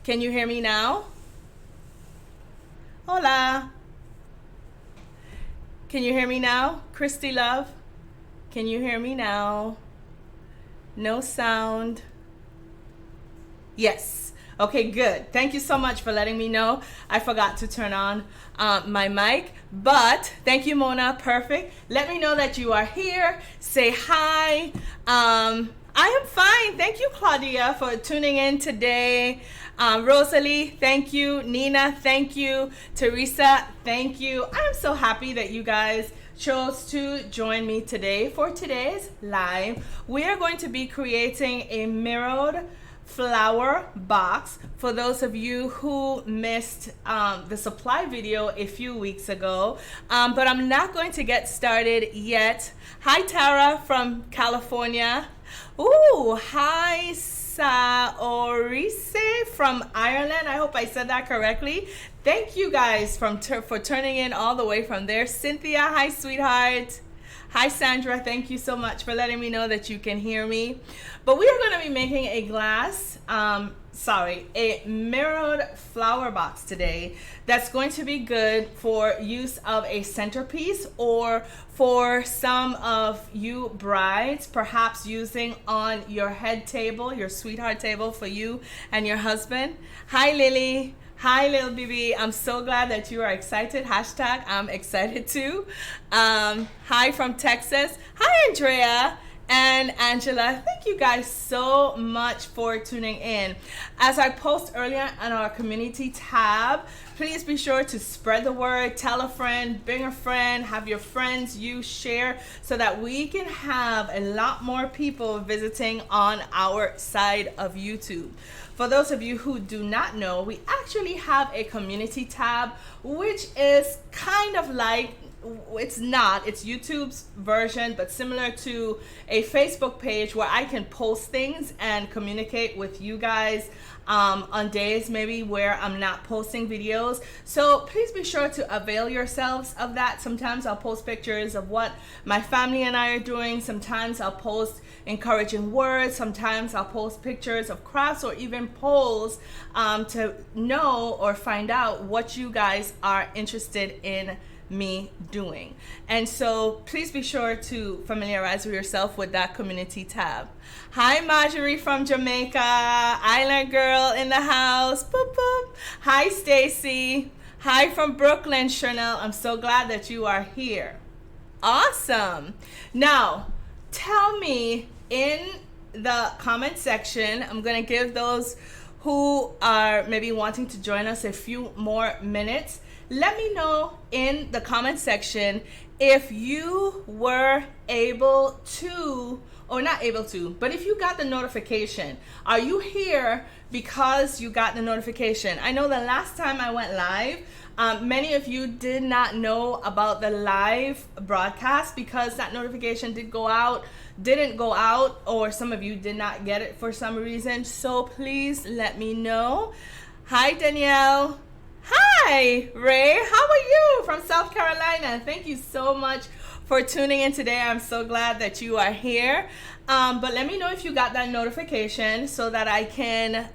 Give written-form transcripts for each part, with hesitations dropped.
Can you hear me now? Hola. Can you hear me now? Christy Love, can you hear me now? No sound. Yes. Okay, good. Thank you so much for letting me know. I forgot to turn on my mic, but thank you, Mona. Perfect. Let me know that you are here. Say hi. I am fine. Thank you, Claudia, for tuning in today. Rosalie, thank you. Nina, thank you. Teresa, thank you. I'm so happy that you guys chose to join me today for today's live. We are going to be creating a mirrored flower box for those of you who missed the supply video a few weeks ago, but I'm not going to get started yet. Hi Tara from California. Ooh, hi Saorise from Ireland. I hope I said that correctly. Thank you guys for turning in all the way from there. Cynthia, hi sweetheart. Hi Sandra, thank you so much for letting me know that you can hear me. But we are going to be making a a mirrored flower box today that's going to be good for use of a centerpiece, or for some of you brides, perhaps using on your head table, your sweetheart table for you and your husband. Hi Lily. Hi, Lil BB. I'm so glad that you are excited. Hashtag I'm excited too. Hi from Texas. Hi, Andrea and Angela. Thank you guys so much for tuning in. As I post earlier on our community tab, please be sure to spread the word, tell a friend, bring a friend, have your friends, share, so that we can have a lot more people visiting on our side of YouTube. For those of you who do not know, we actually have a community tab, which is kind of like, it's YouTube's version, but similar to a Facebook page where I can post things and communicate with you guys on days maybe where I'm not posting videos. So please be sure to avail yourselves of that. Sometimes I'll post pictures of what my family and I are doing. Sometimes I'll post encouraging words. Sometimes I'll post pictures of crafts, or even polls to know or find out what you guys are interested in me doing. And so please be sure to familiarize yourself with that community tab. Hi Marjorie from Jamaica, Island girl in the house. Boop, boop. Hi Stacy. Hi from Brooklyn, Chanel. I'm so glad that you are here. Awesome. Now tell me in the comment section, I'm gonna give those who are maybe wanting to join us a few more minutes. Let me know in the comment section if you were able to, or not able to, but if you got the notification. Are you here because you got the notification? I know the last time I went live, many of you did not know about the live broadcast because that notification didn't go out, or some of you did not get it for some reason. So please let me know. Hi Danielle. Hi Ray, how are you from South Carolina? Thank you so much for tuning in today. I'm so glad that you are here. But let me know if you got that notification so that I can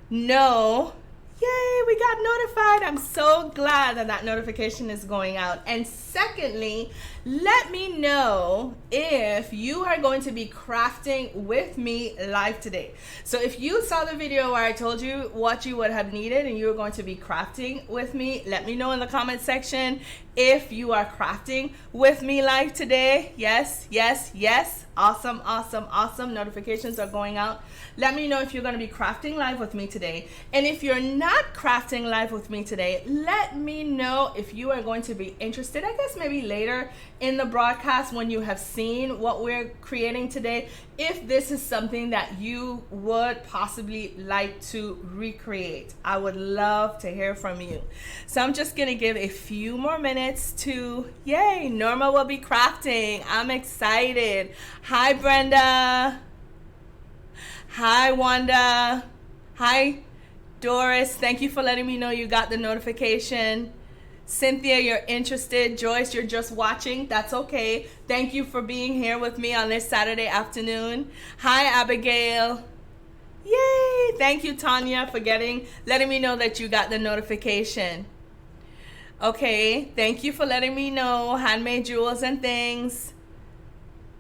know. Yay, we got notified. I'm so glad that that notification is going out. And secondly, let me know if you are going to be crafting with me live today. So if you saw the video where I told you what you would have needed and you were going to be crafting with me, let me know in the comment section if you are crafting with me live today. Yes, yes, yes. Awesome, awesome, awesome. Notifications are going out. Let me know if you're going to be crafting live with me today. And if you're not crafting live with me today, let me know if you are going to be interested, I guess maybe later in the broadcast when you have seen what we're creating today, if this is something that you would possibly like to recreate. I would love to hear from you. So I'm just going to give a few more minutes to, yay, Norma will be crafting. I'm excited. Hi, Brenda. Hi, Wanda. Hi, Doris. Thank you for letting me know you got the notification. Cynthia, you're interested. Joyce, you're just watching. That's okay. Thank you for being here with me on this Saturday afternoon. Hi, Abigail. Yay! Thank you, Tanya, for letting me know that you got the notification. Okay, thank you for letting me know. Handmade jewels and things.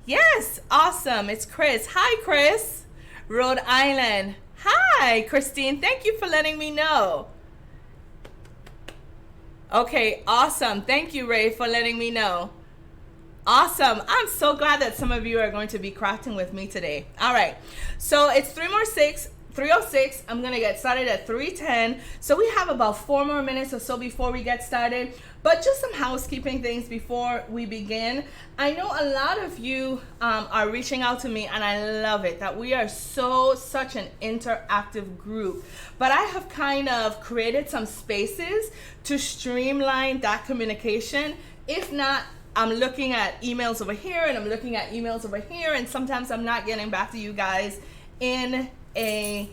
Yes, awesome. It's Chris. Hi, Chris. Rhode Island. Hi, Christine. Thank you for letting me know. Okay, awesome. Thank you, Ray, for letting me know. Awesome. I'm so glad that some of you are going to be crafting with me today. All right. So it's 3:06. I'm going to get started at 3:10. So we have about 4 more minutes or so before we get started. But just some housekeeping things before we begin. I know a lot of you are reaching out to me, and I love it that we are such an interactive group. But I have kind of created some spaces to streamline that communication. If not, I'm looking at emails over here and I'm looking at emails over here, and sometimes I'm not getting back to you guys in a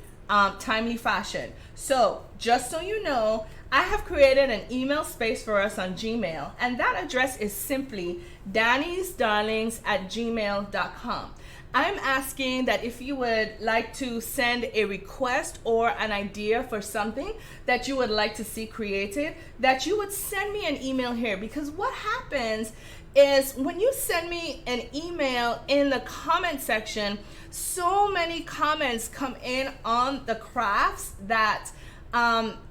timely fashion. So just so you know, I have created an email space for us on Gmail, and that address is simply dannysdarlings@gmail.com. I'm asking that if you would like to send a request or an idea for something that you would like to see created, that you would send me an email here, because what happens is when you send me an email in the comment section, so many comments come in on the crafts that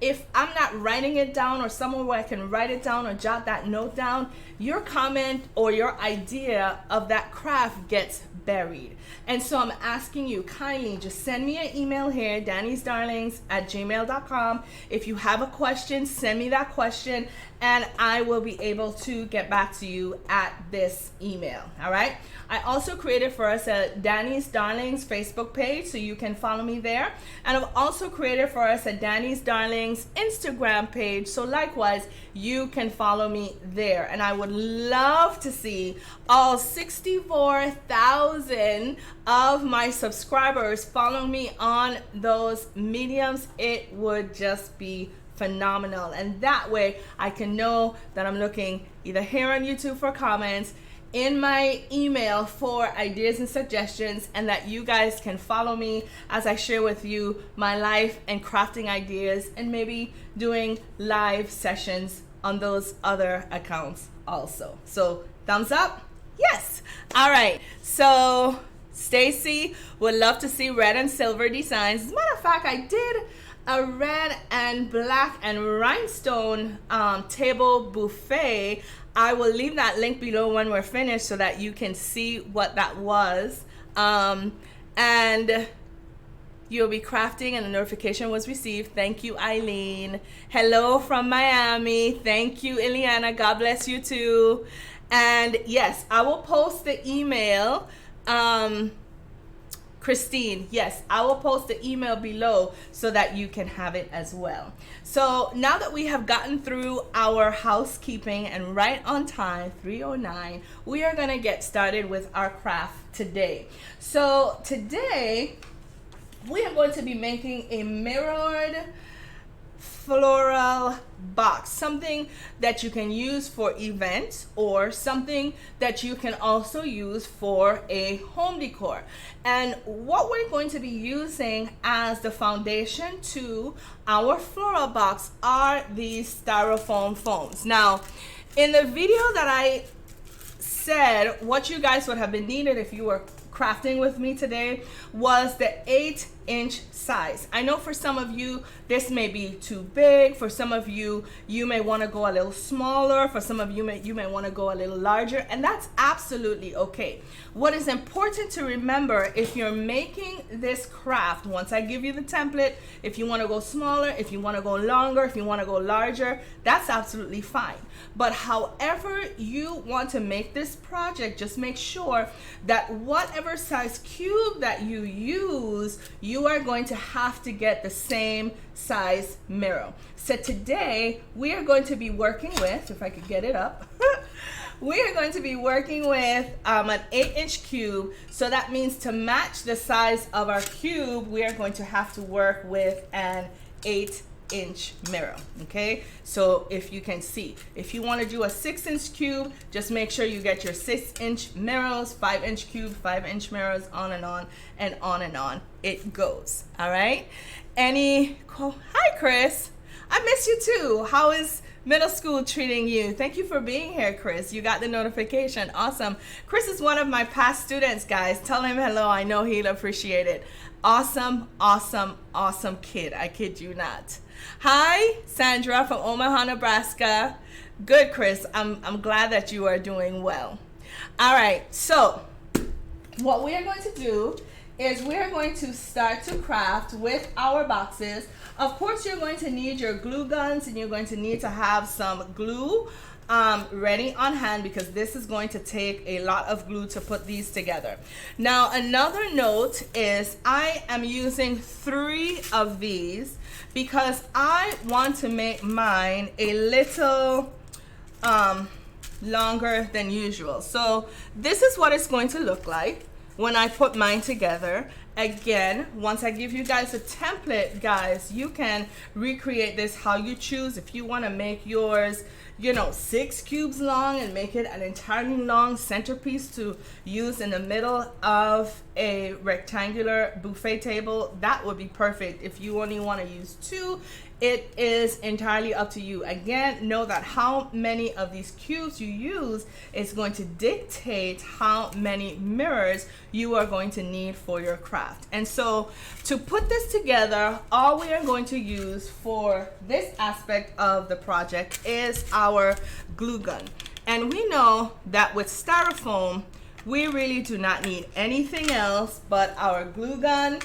if I'm not writing it down or somewhere where I can write it down or jot that note down, your comment or your idea of that craft gets buried. And so I'm asking you kindly just send me an email here, dannysdarlings@gmail.com. If you have a question, send me that question and I will be able to get back to you at this email. All right. I also created for us a Danny's Darlings Facebook page, so you can follow me there. And I've also created for us a Danny's Darlings Instagram page, so likewise, you can follow me there. And I would love to see all 64,000 of my subscribers follow me on those mediums. It would just be phenomenal. And that way, I can know that I'm looking either here on YouTube for comments, in my email for ideas and suggestions, and that you guys can follow me as I share with you my life and crafting ideas, and maybe doing live sessions on those other accounts also. So thumbs up. Yes. All right. So Stacy would love to see red and silver designs. As a matter of fact, I did a red and black and rhinestone table buffet. I will leave that link below when we're finished so that you can see what that was. And you'll be crafting and the notification was received. Thank you, Eileen. Hello from Miami. Thank you, Ileana. God bless you too. And yes, I will post the email. Christine, yes, I will post the email below so that you can have it as well. So now that we have gotten through our housekeeping and right on time, 3:09, we are going to get started with our craft today. So today we are going to be making a mirrored floral box, something that you can use for events or something that you can also use for a home decor. And what we're going to be using as the foundation to our floral box are these styrofoam foams. Now, in the video that I said what you guys would have been needed if you were crafting with me today was the 8-inch size. I know for some of you this may be too big. For some of you, you may want to go a little smaller. For some of you, you may want to go a little larger, and that's absolutely okay. What is important to remember if you're making this craft, once I give you the template, if you want to go smaller, if you want to go longer, if you want to go larger, that's absolutely fine. But however you want to make this project, just make sure that whatever size cube that you use, you are going to have to get the same size mirror. So today we are going to be working with, if I could get it up, we are going to be working with an 8-inch cube. So that means to match the size of our cube, we are going to have to work with an 8 5-inch mirror. Okay, so if you can see, if you want to do a 6-inch cube, just make sure you get your 6-inch mirrors, 5-inch cube, 5-inch mirrors, on and on and on and on it goes. All right, hi Chris, I miss you too. How is middle school treating you? Thank you for being here, Chris. You got the notification. Awesome. Chris is one of my past students, guys. Tell him hello. I know he'll appreciate it. Awesome, awesome, awesome kid. I kid you not. Hi, Sandra from Omaha, Nebraska. Good, Chris. I'm glad that you are doing well. All right, so what we are going to do is we are going to start to craft with our boxes. Of course, you're going to need your glue guns, and you're going to need to have some glue ready on hand, because this is going to take a lot of glue to put these together. Now, another note is I am using 3 of these because I want to make mine a little longer than usual. So this is what it's going to look like when I put mine together. Again, once I give you guys a template, guys, you can recreate this how you choose. If you want to make yours, 6 cubes long and make it an entirely long centerpiece to use in the middle of a rectangular buffet table, that would be perfect. If you only want to use 2, it is entirely up to you. Again, know that how many of these cubes you use is going to dictate how many mirrors you are going to need for your craft. And so to put this together, all we are going to use for this aspect of the project is our glue gun. And we know that with styrofoam, we really do not need anything else but our glue gun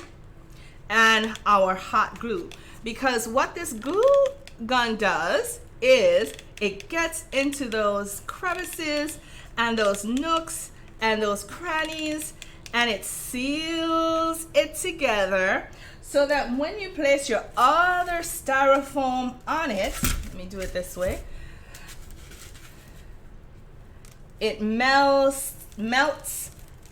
and our hot glue. Because what this glue gun does is it gets into those crevices and those nooks and those crannies, and it seals it together so that when you place your other styrofoam on it, let me do it this way, it melts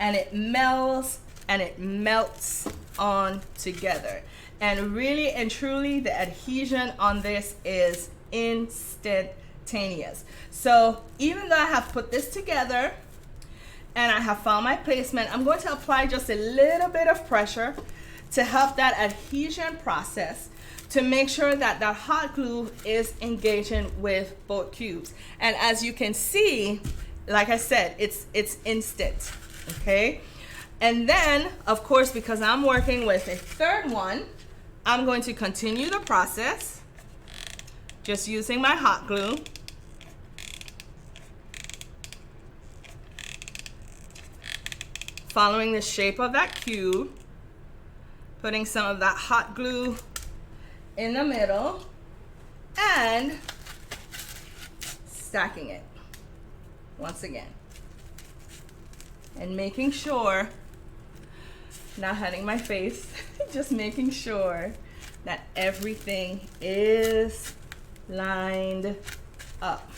and it melts and it melts on together. And really and truly, the adhesion on this is instantaneous. So even though I have put this together and I have found my placement, I'm going to apply just a little bit of pressure to help that adhesion process, to make sure that that hot glue is engaging with both cubes. And as you can see, like I said, it's instant, okay? And then, of course, because I'm working with a third one, I'm going to continue the process just using my hot glue. Following the shape of that cube, putting some of that hot glue in the middle and stacking it once again. And making sure, not hiding my face, just making sure that everything is lined up.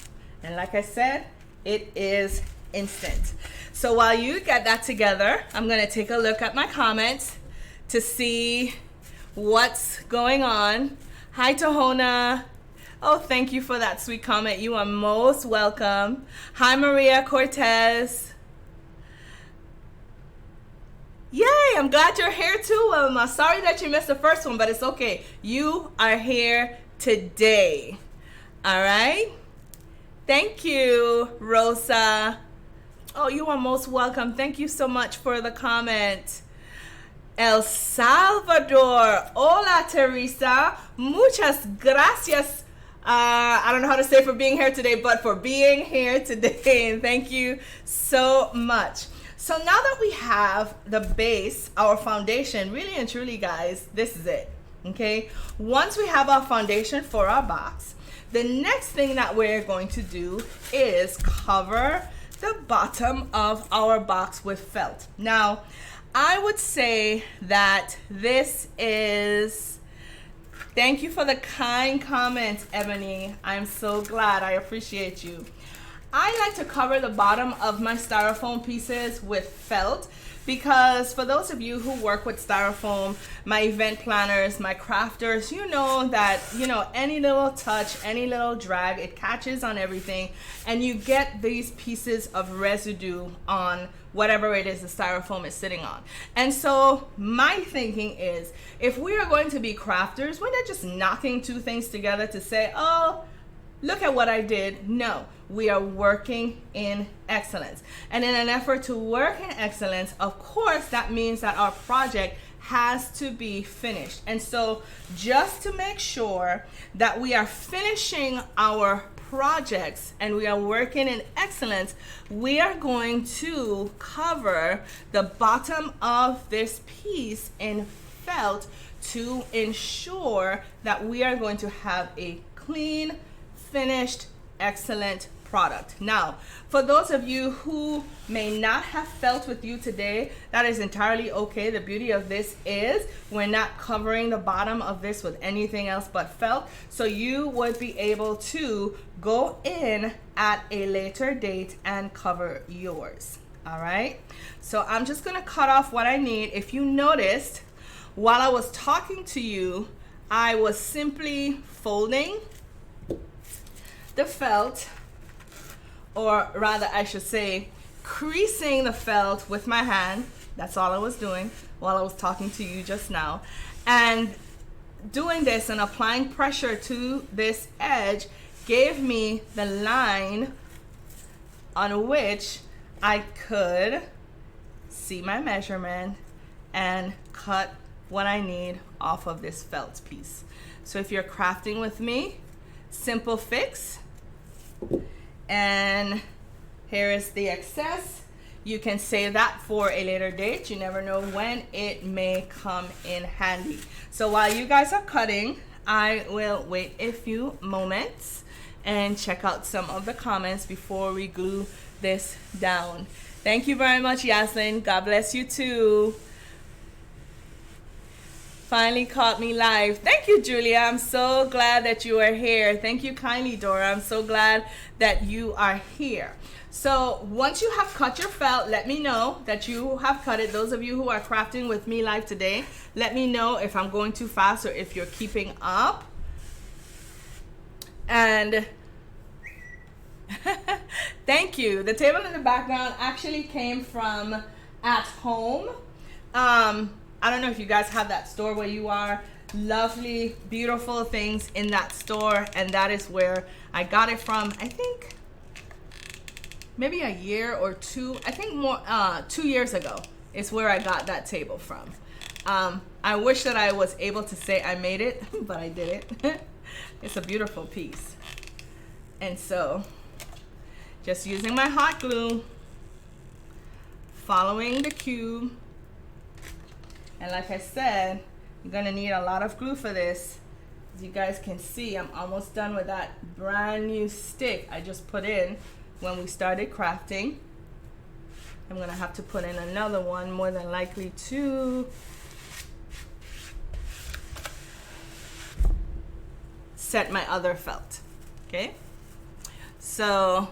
And like I said, it is instant. So while you get that together, I'm gonna take a look at my comments to see what's going on. Hi, Tohona. Oh, thank you for that sweet comment. You are most welcome. Hi, Maria Cortez. Yay, I'm glad you're here too, Wilma. Sorry that you missed the first one, but it's okay. You are here today. All right? Thank you, Rosa. Oh, you are most welcome. Thank you so much for the comment. El Salvador. Hola, Teresa. Muchas gracias. I don't know how to say for being here today, but for being here today. And thank you so much. So now that we have the base, our foundation, really and truly, guys, this is it, okay? Once we have our foundation for our box, the next thing that we're going to do is cover the bottom of our box with felt. Now, I would say that this is, thank you for the kind comments, Ebony. I'm so glad, I appreciate you. I like to cover the bottom of my styrofoam pieces with felt, because for those of you who work with styrofoam, my event planners, my crafters, you know that, any little touch, any little drag, it catches on everything, and you get these pieces of residue on whatever it is the styrofoam is sitting on. And so my thinking is, if we are going to be crafters, we're not just knocking two things together to say, oh, look at what I did. No, we are working in excellence. And in an effort to work in excellence, of course, that means that our project has to be finished. And so just to make sure that we are finishing our projects and we are working in excellence, we are going to cover the bottom of this piece in felt to ensure that we are going to have a clean, finished, excellent product. Now, for those of you who may not have felt with you today, that is entirely okay. The beauty of this is we're not covering the bottom of this with anything else but felt, so you would be able to go in at a later date and cover yours. All right, so I'm just gonna cut off what I need. If you noticed, while I was talking to you, I was simply folding the felt, or rather I should say creasing the felt with my hand. That's all I was doing while I was talking to you just now. And doing this and applying pressure to this edge gave me the line on which I could see my measurement and cut what I need off of this felt piece. So if you're crafting with me, simple fix. And here is the excess. You can save that for a later date. You never know when it may come in handy. So while you guys are cutting, I will wait a few moments and check out some of the comments before we glue this down. Thank you very much, Yaslin. God bless you too. Finally caught me live. Thank you, Julia. I'm so glad that you are here. Thank you kindly, Dora. I'm so glad that you are here. So once you have cut your felt, let me know that you have cut it. Those of you who are crafting with me live today, let me know if I'm going too fast or if you're keeping up. And thank you. The table in the background actually came from At Home. I don't know if you guys have that store where you are. Lovely, beautiful things in that store, and that is where I got it from. I think maybe a year or two. I think more 2 years ago is where I got that table from. I wish that I was able to say I made it, but I didn't. It's a beautiful piece. And so just using my hot glue, following the cube. And like I said, you're gonna need a lot of glue for this. As you guys can see, I'm almost done with that brand new stick I just put in when we started crafting. I'm gonna have to put in another one, more than likely to set my other felt. Okay, so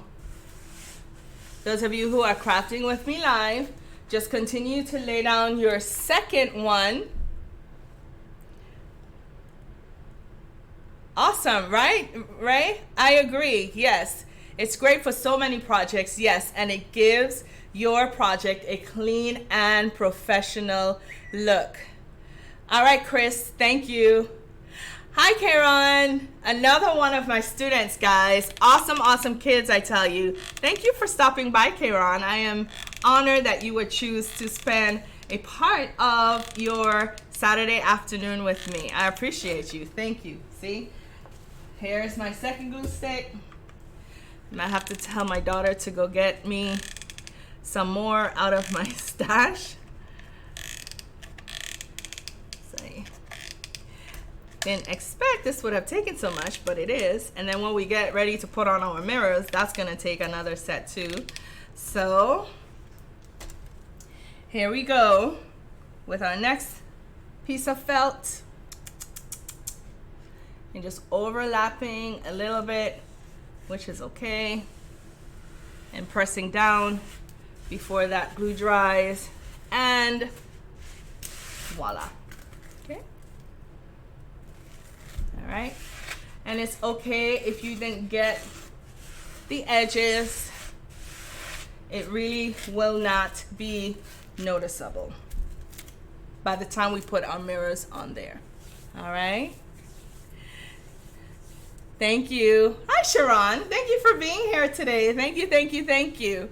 those of you who are crafting with me live, just continue to lay down your second one. Awesome, right? Right? I agree. Yes. It's great for so many projects. Yes. And it gives your project a clean and professional look. All right, Chris. Thank you. Hi, Karen. Another one of my students, guys. Awesome, awesome kids, I tell you. Thank you for stopping by, Karen. I am honored that you would choose to spend a part of your Saturday afternoon with me. I appreciate you. Thank you. See, here's my second glue stick. I might have to tell my daughter to go get me some more out of my stash. Didn't expect this would have taken so much, but it is. And then when we get ready to put on our mirrors, that's gonna take another set too. So here we go with our next piece of felt, and just overlapping a little bit, which is okay. and pressing down before that glue dries, and voila. Okay. All right. And it's okay if you didn't get the edges. It really will not be noticeable by the time we put our mirrors on there. All right. Thank you. Hi, Sharon. Thank you for being here today. Thank you, thank you, thank you.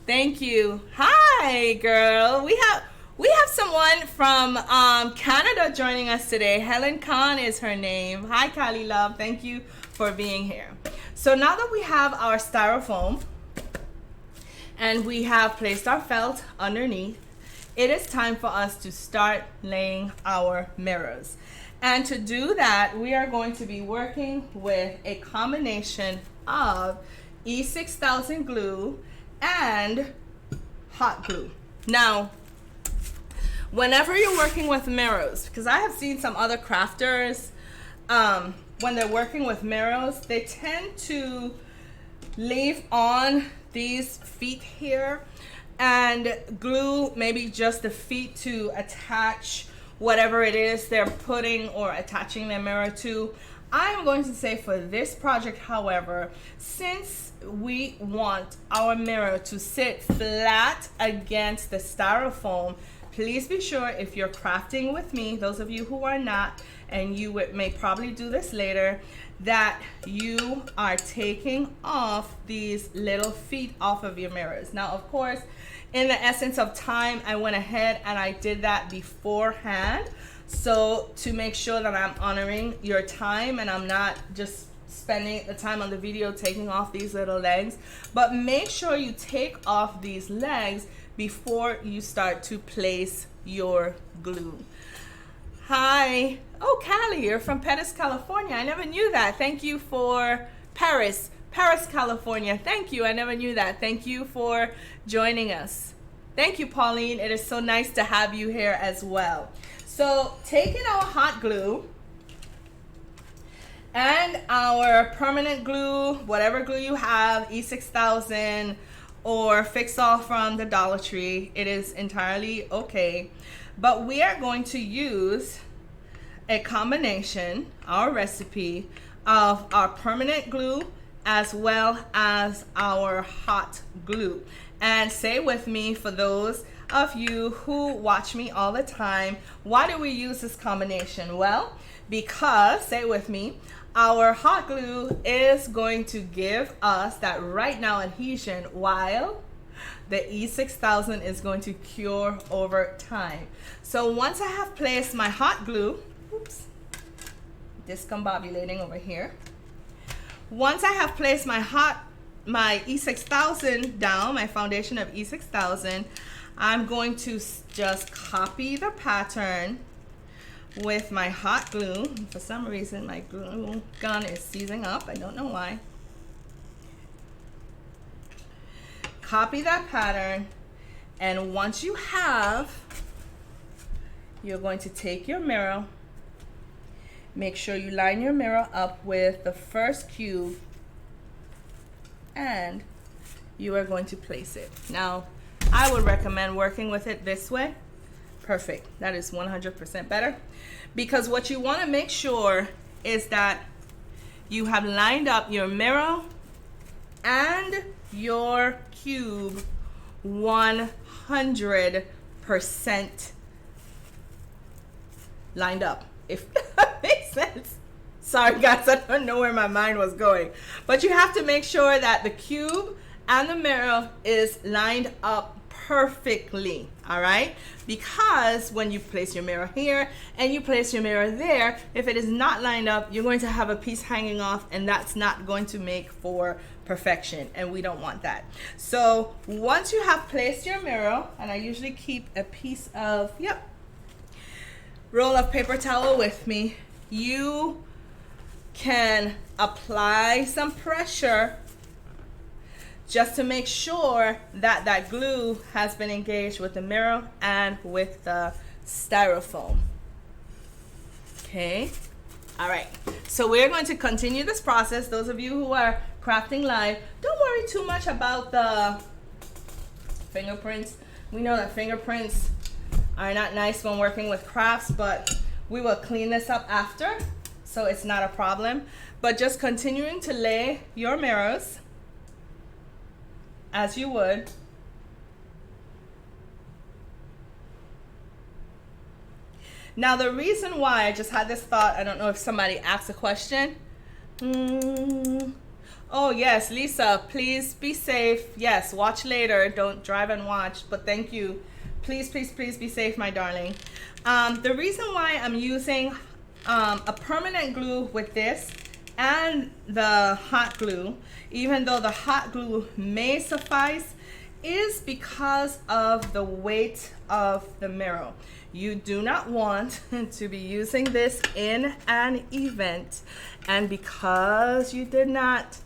Thank you. Hi, girl. We have someone from Canada joining us today. Helen Khan is her name. Hi, Kali Love. Thank you for being here. So now that we have our styrofoam and we have placed our felt underneath, it is time for us to start laying our mirrors. And to do that, we are going to be working with a combination of E6000 glue and hot glue. Now, whenever you're working with mirrors, because I have seen some other crafters, when they're working with mirrors, they tend to leave on these feet here and glue maybe just the feet to attach whatever it is they're putting or attaching their mirror to. I'm going to say for this project, however, since we want our mirror to sit flat against the styrofoam, please be sure if you're crafting with me, those of you who are not, and you may probably do this later, that you are taking off these little feet off of your mirrors. Now, of course, in the essence of time, I went ahead and I did that beforehand. So to make sure that I'm honoring your time and I'm not just spending the time on the video taking off these little legs, but make sure you take off these legs before you start to place your glue. Hi. Oh, Callie, you're from Pettis, California. I never knew that. Thank you for Paris, California. Thank you. I never knew that. Thank you for joining us. Thank you, Pauline. It is so nice to have you here as well. So taking our hot glue and our permanent glue, whatever glue you have, E6000 or Fix-All from the Dollar Tree, it is entirely okay. But we are going to use a combination, our recipe, of our permanent glue as well as our hot glue. And say with me, for those of you who watch me all the time, why do we use this combination? Well, because, say with me, our hot glue is going to give us that right now adhesion, while the E6000 is going to cure over time. So once I have placed my hot glue, oops, discombobulating over here. Once I have placed my E6000 down, my foundation of E6000, I'm going to just copy the pattern with my hot glue. For some reason, my glue gun is seizing up. I don't know why. Copy that pattern, and once you have, you're going to take your mirror. Make sure you line your mirror up with the first cube, and you are going to place it. Now, I would recommend working with it this way. Perfect. That is 100% better, because what you want to make sure is that you have lined up your mirror and your cube 100% lined up, if that makes sense. Sorry guys, I don't know where my mind was going, but you have to make sure that the cube and the mirror is lined up perfectly. All right, because when you place your mirror here and you place your mirror there, if it is not lined up, you're going to have a piece hanging off, and that's not going to make for perfection, and we don't want that. So once you have placed your mirror, and I usually keep a piece of roll of paper towel with me, you can apply some pressure just to make sure that that glue has been engaged with the mirror and with the styrofoam. Okay. All right. So we're going to continue this process. Those of you who are Crafting Live. Don't worry too much about the fingerprints. We know that fingerprints are not nice when working with crafts, but we will clean this up after, so it's not a problem. But just continuing to lay your mirrors as you would. Now the reason why I just had this thought, I don't know if somebody asked a question. Oh yes, Lisa, please be safe. Yes, watch later. Don't drive and watch, but thank you. Please, please, please be safe, my darling. The reason why I'm using a permanent glue with this and the hot glue, even though the hot glue may suffice, is because of the weight of the mirror. You do not want to be using this in an event, and because you did not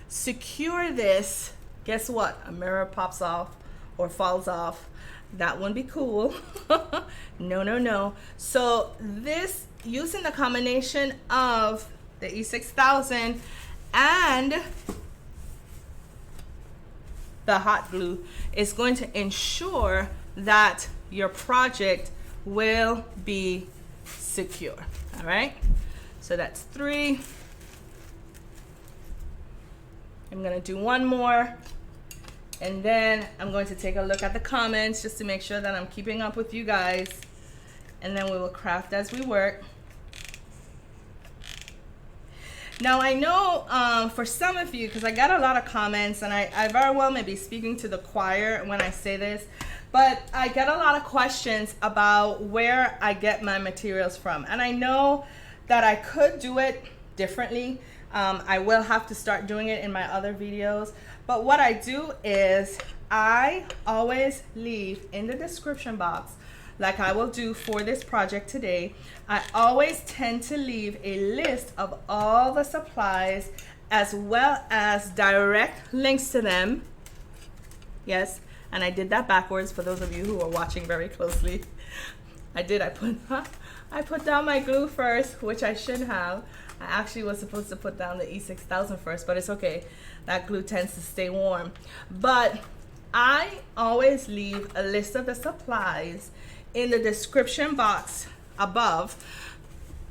secure this, guess what? A mirror pops off or falls off. That wouldn't be cool. No, no, no. So this, using the combination of the E6000 and the hot glue, is going to ensure that your project will be secure. All right, so that's 3. I'm gonna do one more, and then I'm going to take a look at the comments just to make sure that I'm keeping up with you guys, and then we will craft as we work. Now I know for some of you, because I got a lot of comments, and I very well may be speaking to the choir when I say this, but I get a lot of questions about where I get my materials from. And I know that I could do it differently. I will have to start doing it in my other videos. But what I do is I always leave in the description box, like I will do for this project today, I always tend to leave a list of all the supplies as well as direct links to them. Yes, and I did that backwards for those of you who are watching very closely. I put down my glue first, which I should have. I actually was supposed to put down the E6000 first, but it's okay. That glue tends to stay warm. But I always leave a list of the supplies in the description box above,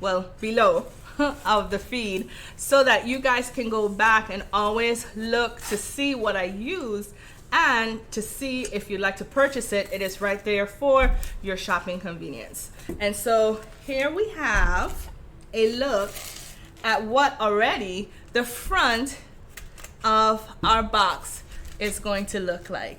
well, below of the feed, so that you guys can go back and always look to see what I used, and to see if you'd like to purchase it. It is right there for your shopping convenience. And so here we have a look at what already the front of our box is going to look like.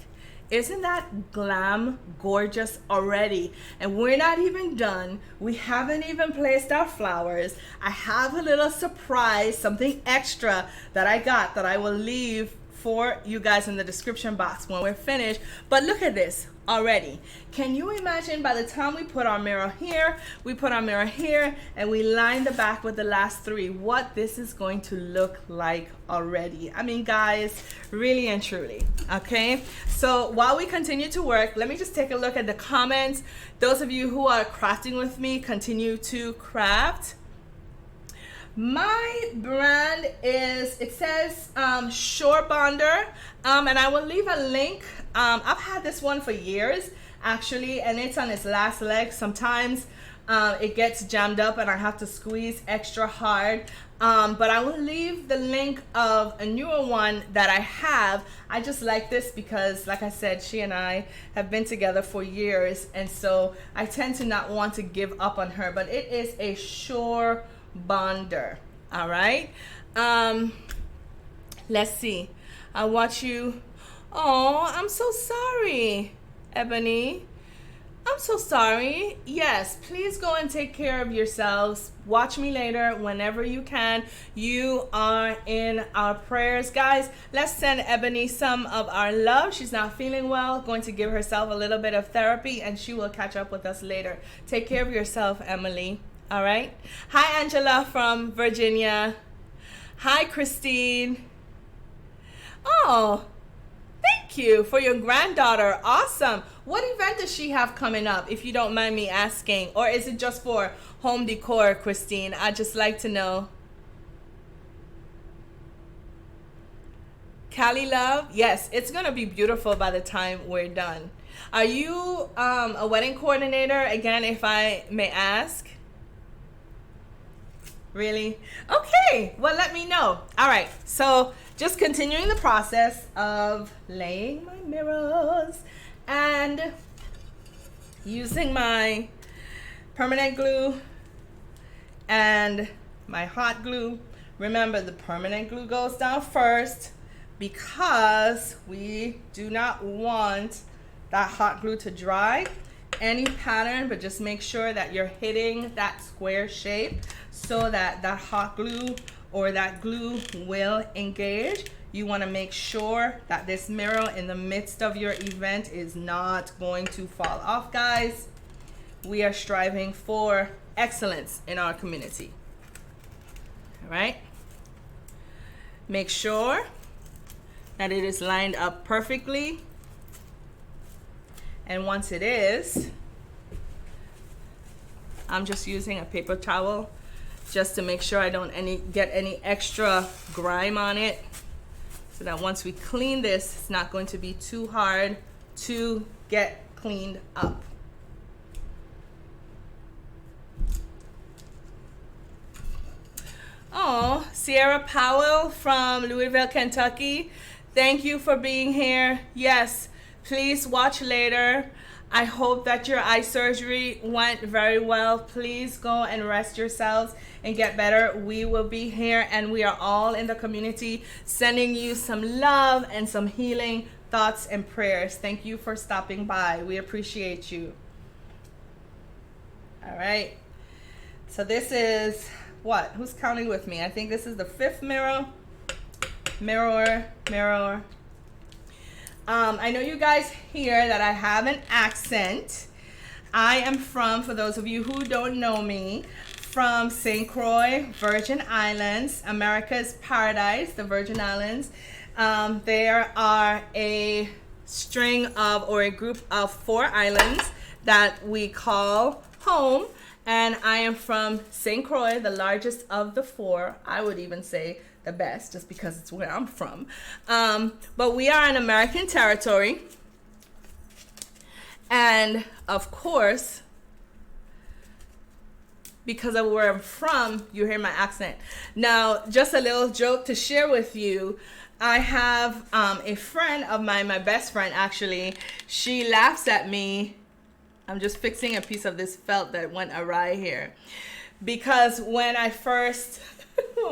Isn't that glam gorgeous already? And we're not even done. We haven't even placed our flowers. I have a little surprise, something extra that I got that I will leave for you guys in the description box when we're finished. But look at this already. Can you imagine by the time we put our mirror here, we put our mirror here, and we line the back with the last 3, what this is going to look like already? I mean, guys, really and truly. Okay, so while we continue to work, let me just take a look at the comments. Those of you who are crafting with me, continue to craft. My brand is, it says Shore Bonder, and I will leave a link. I've had this one for years actually, and it's on its last leg. Sometimes it gets jammed up and I have to squeeze extra hard, but I will leave the link of a newer one that I have. I just like this because, like I said, she and I have been together for years, and so I tend to not want to give up on her, but it is a Shore Bonder. All right, let's see. I'll watch you. Oh, I'm so sorry, Ebony. I'm so sorry. Yes, please go and take care of yourselves. Watch me later whenever you can. You are in our prayers. Guys, let's send Ebony some of our love. She's not feeling well, going to give herself a little bit of therapy, and she will catch up with us later. Take care of yourself, Emily. All right. Hi, Angela from Virginia. Hi, Christine. Oh, thank you for your granddaughter. Awesome. What event does she have coming up, if you don't mind me asking? Or is it just for home decor, Christine? I'd just like to know. Cali Love, yes, it's gonna be beautiful by the time we're done. Are you a wedding coordinator? Again, if I may ask. Really? Okay, well, let me know. All right, so just continuing the process of laying my mirrors and using my permanent glue and my hot glue. Remember, the permanent glue goes down first because we do not want that hot glue to dry. Any pattern, but just make sure that you're hitting that square shape so that that hot glue or that glue will engage. You want to make sure that this mirror in the midst of your event is not going to fall off, guys. We are striving for excellence in our community. All right. Make sure that it is lined up perfectly. And once it is, I'm just using a paper towel just to make sure I don't get any extra grime on it, so that once we clean this, it's not going to be too hard to get cleaned up. Oh, Sierra Powell from Louisville, Kentucky. Thank you for being here. Yes, please watch later. I hope that your eye surgery went very well. Please go and rest yourselves and get better. We will be here, and we are all in the community sending you some love and some healing thoughts and prayers. Thank you for stopping by. We appreciate you. All right. So this is what? Who's counting with me? I think this is the 5th mirror. Mirror. I know you guys hear that I have an accent. I am from, for those of you who don't know me, from St. Croix, Virgin Islands, America's paradise, the Virgin Islands. There are a string of, or a group of 4 islands that we call home. And I am from St. Croix, the largest of the 4. I would even say the best, just because it's where I'm from. But we are in American territory. And of course, because of where I'm from, you hear my accent. Now, just a little joke to share with you. I have a friend of mine, my best friend actually. She laughs at me. I'm just fixing a piece of this felt that went awry here. Because when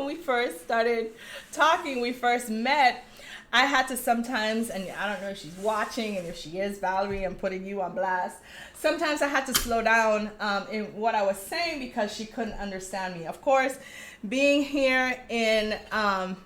we first started talking, we first met, I had to sometimes, and I don't know if she's watching, and if she is, Valerie, I'm putting you on blast. Sometimes I had to slow down in what I was saying because she couldn't understand me. Of course, being here in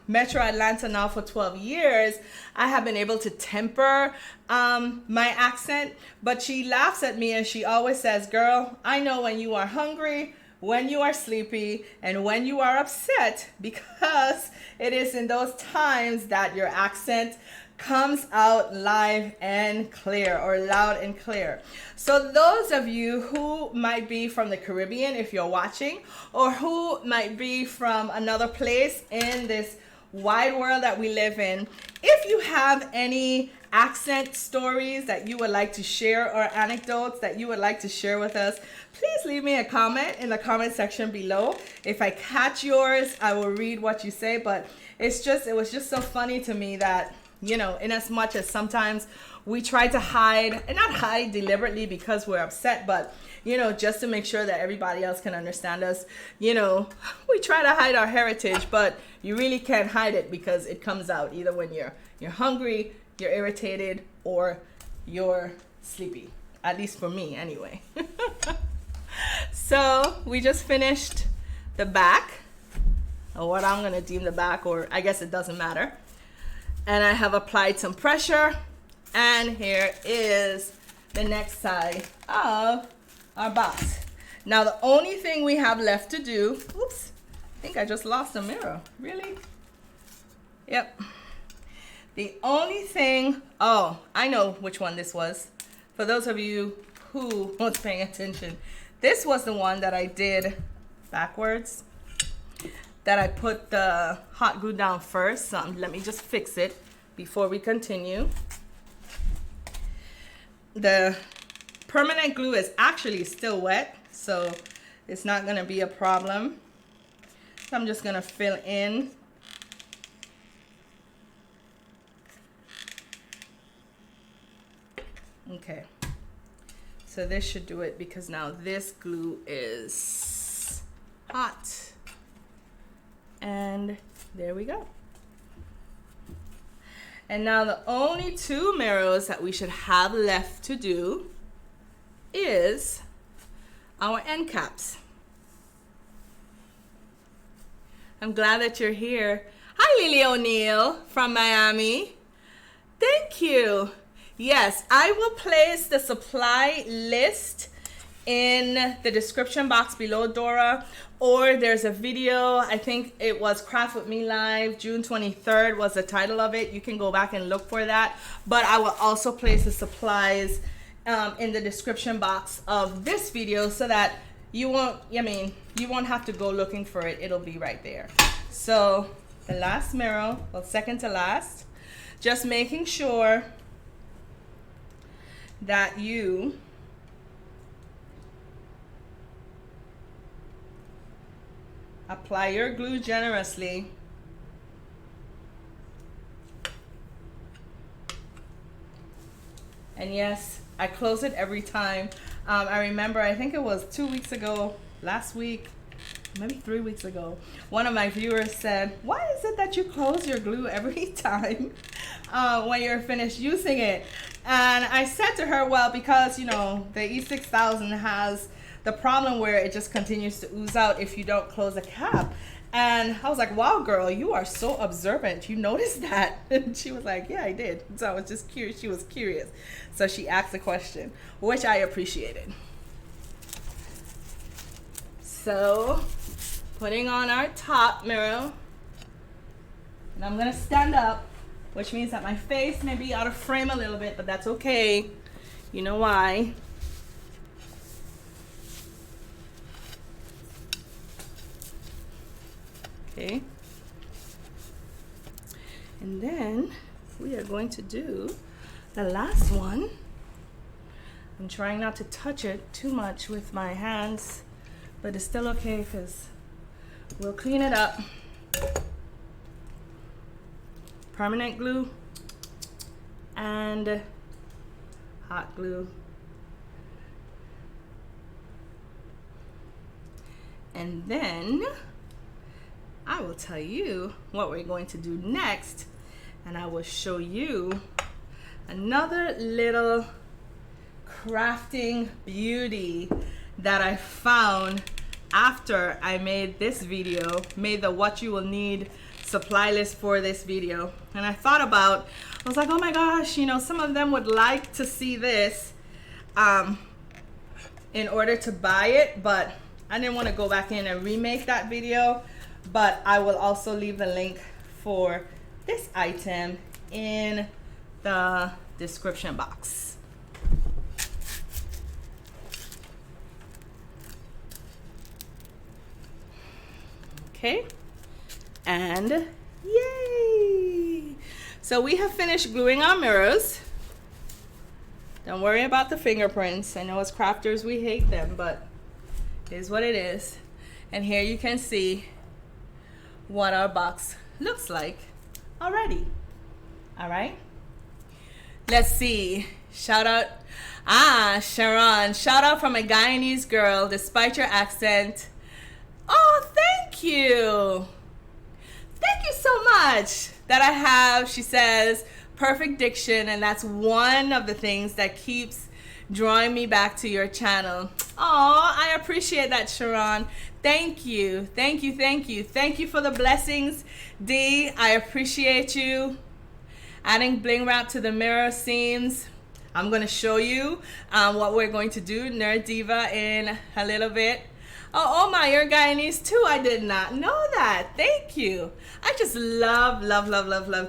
Metro Atlanta now for 12 years, I have been able to temper my accent, but she laughs at me and she always says, "Girl, I know when you are hungry, when you are sleepy, and when you are upset, because it is in those times that your accent comes out live and clear, or loud and clear." So those of you who might be from the Caribbean, if you're watching, or who might be from another place in this wide world that we live in, if you have any accent stories that you would like to share, or anecdotes that you would like to share with us, please leave me a comment in the comment section below. If I catch yours, I will read what you say. But it was just so funny to me that, you know, in as much as sometimes we try to hide, and not hide deliberately because we're upset, but, you know, just to make sure that everybody else can understand us, you know, we try to hide our heritage, but you really can't hide it because it comes out either when you're hungry, you're irritated, or you're sleepy. At least for me, anyway. So we just finished the back, or what I'm gonna deem the back, or I guess it doesn't matter. And I have applied some pressure, and here is the next side of our box. Now the only thing we have left to do, oops, I think I just lost a mirror. Really? Yep. The only thing, oh, I know which one this was. For those of you who was paying attention, this was the one that I did backwards, that I put the hot glue down first. So let me just fix it before we continue. The permanent glue is actually still wet, so it's not gonna be a problem. So I'm just gonna fill in. Okay, so this should do it because now this glue is hot. And there we go. And now the only two mirrors that we should have left to do is our end caps. I'm glad that you're here. Hi, Lily O'Neill from Miami. Thank you. Yes, I will place the supply list in the description box below, Dora, or there's a video. I think it was Craft With Me Live, June 23rd was the title of it. You can go back and look for that. But I will also place the supplies in the description box of this video so that you won't have to go looking for it. It'll be right there. So the last mirror, well, second to last, just making sure that you apply your glue generously. And yes, I close it every time. I remember, I think it was 2 weeks ago, last week, maybe 3 weeks ago, one of my viewers said, why is it that you close your glue every time when you're finished using it? And I said to her, well, because, you know, the E6000 has the problem where it just continues to ooze out if you don't close the cap. And I was like, wow, girl, you are so observant. You noticed that? And she was like, yeah, I did. So I was just curious. She was curious. So she asked the question, which I appreciated. So putting on our top mirror, and I'm gonna stand up, which means that my face may be out of frame a little bit, but that's okay. You know why? Okay. And then we are going to do the last one. I'm trying not to touch it too much with my hands, but it's still okay because we'll clean it up. Permanent glue and hot glue. And then I will tell you what we're going to do next, and I will show you another little crafting beauty that I found after I made this video, made the what you will need supply list for this video. And I thought about, I was like, oh my gosh, you know, some of them would like to see this in order to buy it, but I didn't want to go back in and remake that video. But I will also leave the link for this item in the description box. Okay, and yay! So we have finished gluing our mirrors. Don't worry about the fingerprints. I know as crafters we hate them, but it is what it is. And here you can see what our box looks like already. All right, let's see. Shout out, Sharon, shout out from a Guyanese girl, despite your accent. Oh, thank you. Thank you so much. That I have, she says, perfect diction, and that's one of the things that keeps drawing me back to your channel. Oh, I appreciate that, Sharon. Thank you. Thank you, thank you. Thank you for the blessings, Dee. I appreciate you. Adding bling wrap to the mirror seams. I'm going to show you what we're going to do, Nerd Diva, in a little bit. Oh, Oma, you're Guyanese too. I did not know that. Thank you. I just love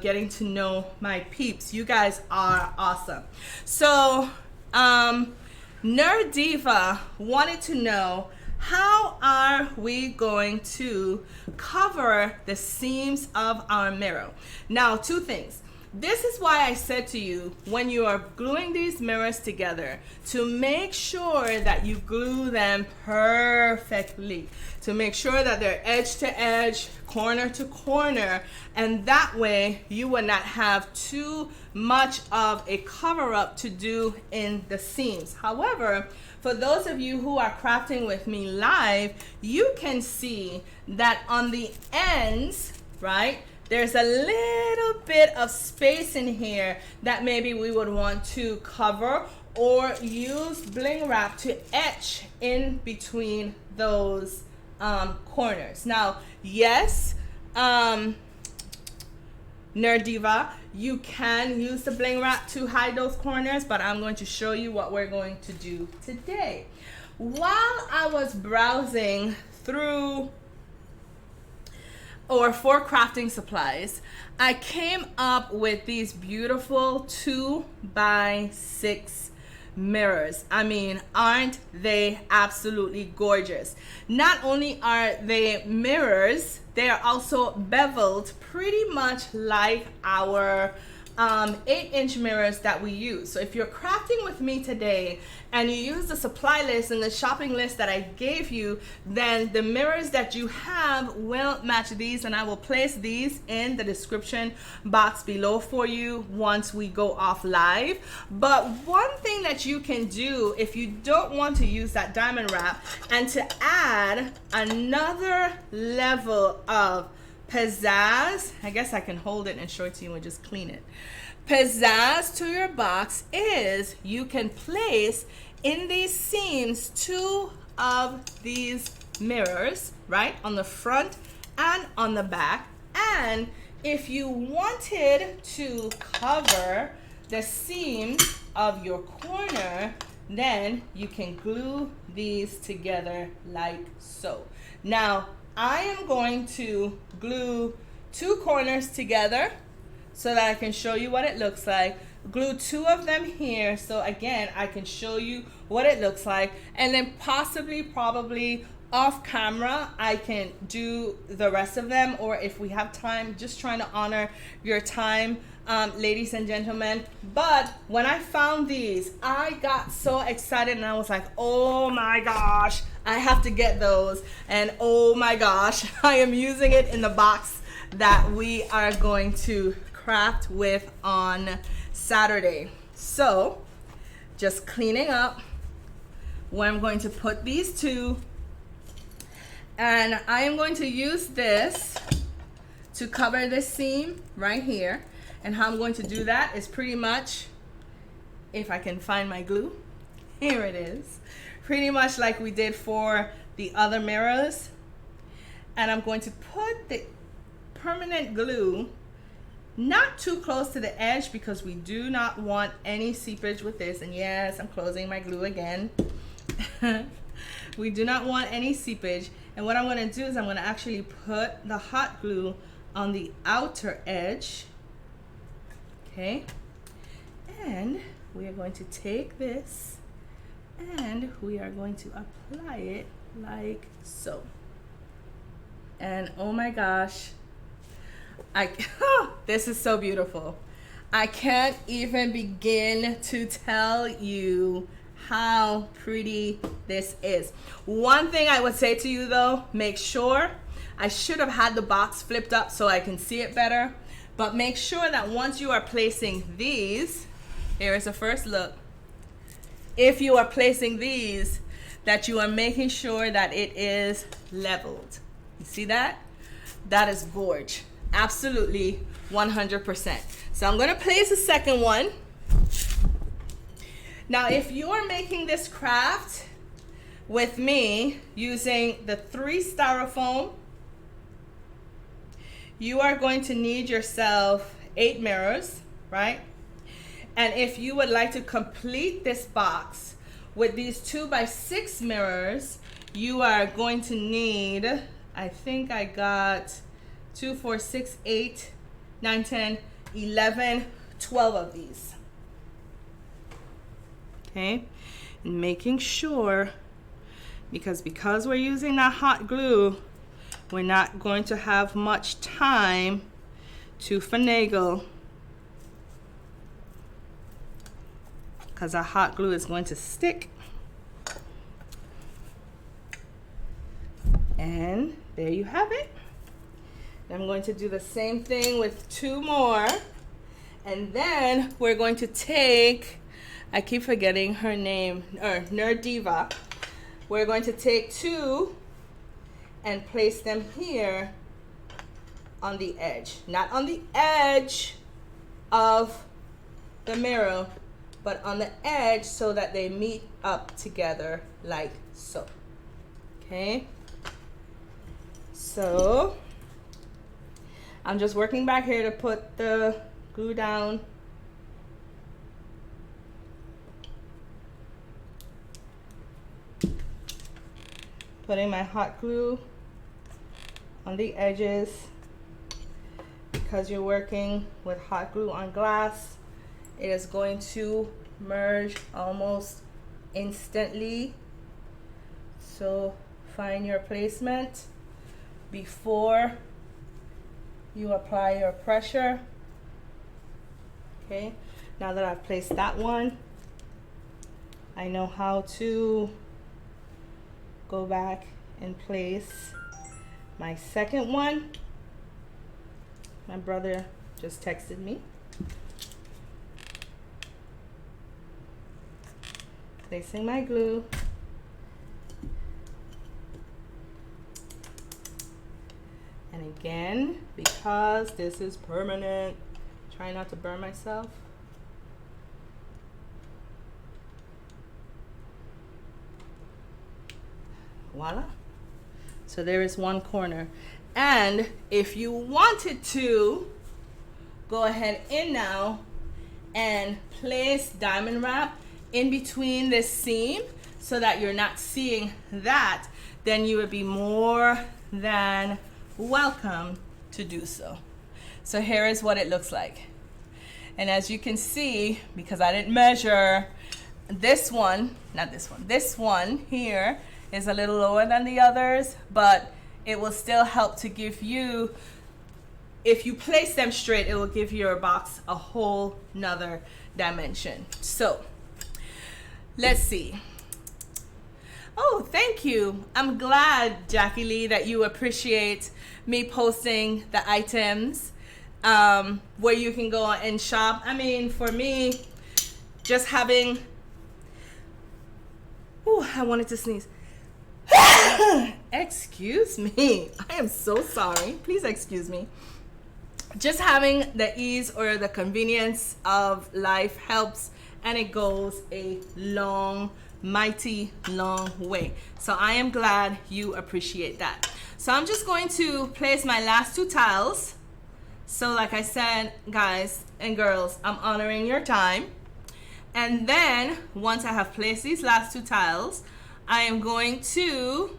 getting to know my peeps. You guys are awesome. So, Nerd Diva wanted to know, how are we going to cover the seams of our mirror? Now, two things. This is why I said to you, when you are gluing these mirrors together, to make sure that you glue them perfectly, to make sure that they're edge to edge, corner to corner, and that way you will not have too much of a cover up to do in the seams. However, for those of you who are crafting with me live, you can see that on the ends, right, there's a little bit of space in here that maybe we would want to cover or use bling wrap to etch in between those corners. Now, yes, Nerdiva, you can use the bling wrap to hide those corners, but I'm going to show you what we're going to do today. While I was browsing through for crafting supplies, I came up with these beautiful 2x6 mirrors. I mean, aren't they absolutely gorgeous? Not only are they mirrors, they are also beveled pretty much like our 8-inch mirrors that we use. So if you're crafting with me today and you use the supply list and the shopping list that I gave you, then the mirrors that you have will match these, and I will place these in the description box below for you once we go off live. But one thing that you can do if you don't want to use that diamond wrap, and to add another level of pizzazz, I guess I can hold it and show it to you and just clean it. Pizzazz to your box is you can place in these seams 2 of these mirrors, right, on the front and on the back. And if you wanted to cover the seam of your corner, then you can glue these together like so. Now, I am going to glue 2 corners together so that I can show you what it looks like. Glue 2 of them here so again I can show you what it looks like, and then probably off camera I can do the rest of them, or if we have time, just trying to honor your time, ladies and gentlemen. But when I found these, I got so excited and I was like, oh my gosh, I have to get those. And oh my gosh, I am using it in the box that we are going to craft with on Saturday. So just cleaning up where I'm going to put these 2, and I am going to use this to cover this seam right here. And how I'm going to do that is pretty much, if I can find my glue, here it is, pretty much like we did for the other mirrors. And I'm going to put the permanent glue not too close to the edge because we do not want any seepage with this. And yes, I'm closing my glue again. We do not want any seepage. And what I'm going to do is I'm going to actually put the hot glue on the outer edge. Okay, and we are going to take this and we are going to apply it like so. And oh my gosh, this is so beautiful. I can't even begin to tell you how pretty this is. One thing I would say to you though, make sure, I should have had the box flipped up so I can see it better, but make sure that once you are placing these, here is a first look. If you are placing these, that you are making sure that it is leveled. You see that? That is gorge. Absolutely 100%. So I'm going to place a second one. Now, if you are making this craft with me using the 3 styrofoam, you are going to need yourself 8 mirrors, right? And if you would like to complete this box with these 2x6 mirrors, you are going to need, I think I got 2, 4, 6, 8, 9, 10, 11, 12 of these. Okay, and making sure, because we're using that hot glue, we're not going to have much time to finagle because our hot glue is going to stick. And there you have it. I'm going to do the same thing with 2 more. And then we're going to take, I keep forgetting her name, Nerd Diva. We're going to take 2 and place them here on the edge. Not on the edge of the mirror, but on the edge so that they meet up together like so. Okay? So I'm just working back here to put the glue down. Putting my hot glue on the edges. Because you're working with hot glue on glass, it is going to merge almost instantly. So find your placement before you apply your pressure. Okay, now that I've placed that one, I know how to go back and place my second one. My brother just texted me. Placing my glue. And again, because this is permanent, try not to burn myself. Voila. So there is one corner. And if you wanted to, go ahead in now and place diamond wrap in between this seam so that you're not seeing that, then you would be more than welcome to do so. So here is what it looks like. And as you can see, because I didn't measure, this one, not this one, this one here is a little lower than the others, but it will still help to give you, if you place them straight, it will give your box a whole nother dimension. So let's see. Oh, thank you. I'm glad, Jackie Lee, that you appreciate me posting the items where you can go and shop. I mean, for me, just having, I wanted to sneeze. Excuse me. I am so sorry. Please excuse me. Just having the ease or the convenience of life helps, and it goes a long, mighty long way. So I am glad you appreciate that. So I'm just going to place my last 2 tiles. So like I said, guys and girls, I'm honoring your time. And then once I have placed these last 2 tiles, I am going to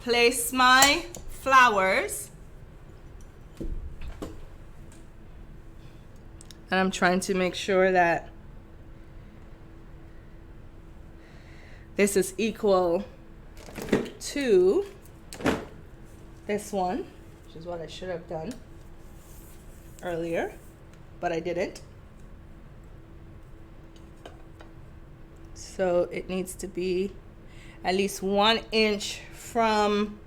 place my flowers. And I'm trying to make sure that this is equal to this one, which is what I should have done earlier, but I didn't. So it needs to be at least 1 inch from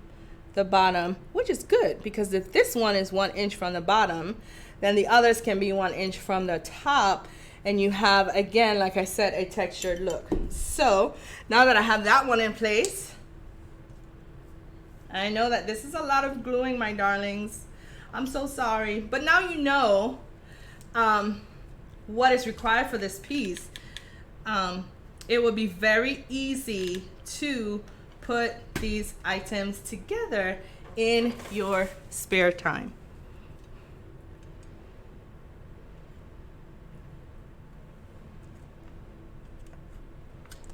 the bottom, which is good, because if this one is 1 inch from the bottom, then the others can be 1 inch from the top, and you have, again, like I said, a textured look. So now that I have that one in place, I know that this is a lot of gluing, my darlings. I'm so sorry, but now you know what is required for this piece. It will be very easy to put these items together in your spare time.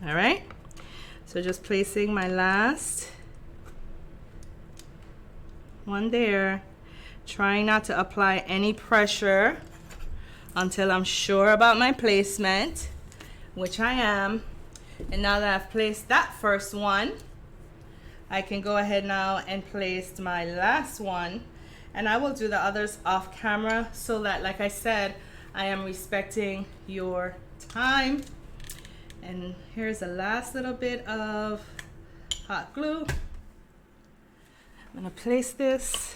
All right, so just placing my last one there, trying not to apply any pressure until I'm sure about my placement, which I am. And now that I've placed that first one, I can go ahead now and place my last one, and I will do the others off camera so that, like I said, I am respecting your time. And here's the last little bit of hot glue. I'm gonna place this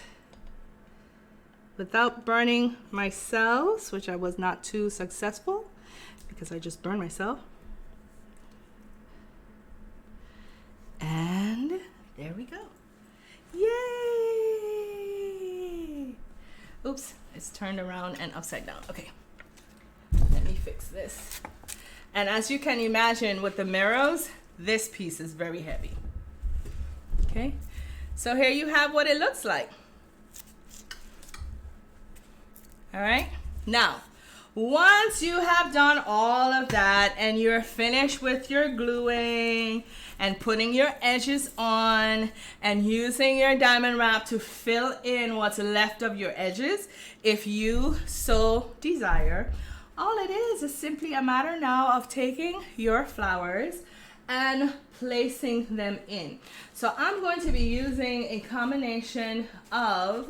without burning my cells, which I was not too successful because I just burned myself. And there we go. Yay! Oops, it's turned around and upside down. Okay, let me fix this. And as you can imagine with the mirrors, this piece is very heavy. Okay, so here you have what it looks like. All right, now, once you have done all of that and you're finished with your gluing and putting your edges on and using your diamond wrap to fill in what's left of your edges, if you so desire, all it is simply a matter now of taking your flowers and placing them in. So I'm going to be using a combination of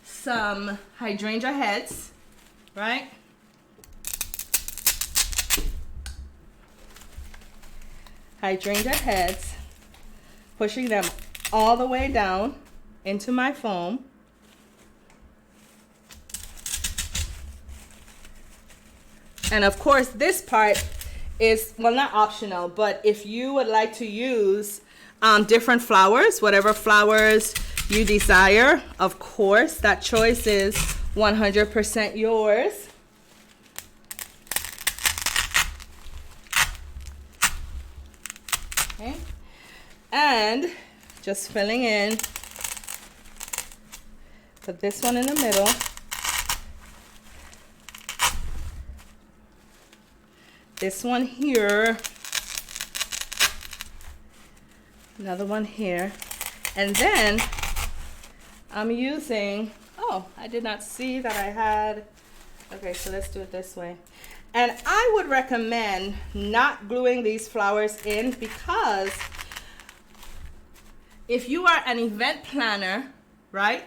some hydrangea heads, right? Hydrangea heads, pushing them all the way down into my foam. And of course, this part is, well, not optional, but if you would like to use different flowers, whatever flowers you desire, of course, that choice is 100% yours. Okay, and just filling in, put this one in the middle. This one here, another one here, and then I'm using, oh, I did not see that I had, okay, so let's do it this way. And I would recommend not gluing these flowers in because if you are an event planner, right,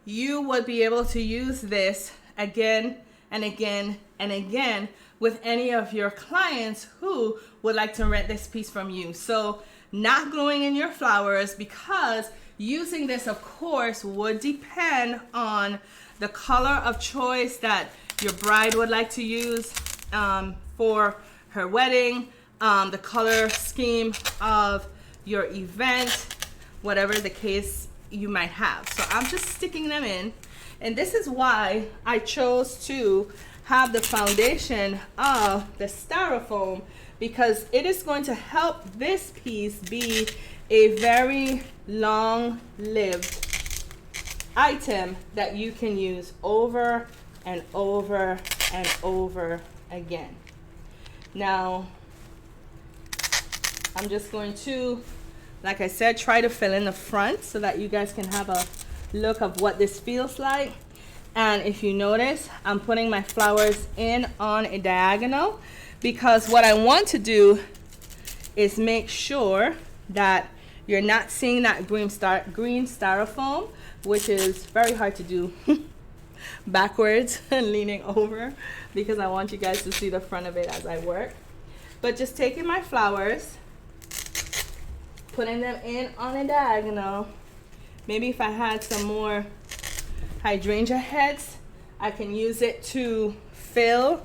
you would be able to use this again and again and again with any of your clients who would like to rent this piece from you. So not gluing in your flowers, because using this, of course, would depend on the color of choice that your bride would like to use for her wedding, the color scheme of your event, whatever the case you might have. So I'm just sticking them in. And this is why I chose to have the foundation of the styrofoam, because it is going to help this piece be a very long-lived item that you can use over and over and over again. Now, I'm just going to, like I said, try to fill in the front so that you guys can have a look of what this feels like. And if you notice, I'm putting my flowers in on a diagonal because what I want to do is make sure that you're not seeing that green styrofoam, which is very hard to do backwards and leaning over, because I want you guys to see the front of it as I work. But just taking my flowers, putting them in on a diagonal. Maybe if I had some more hydrangea heads, I can use it to fill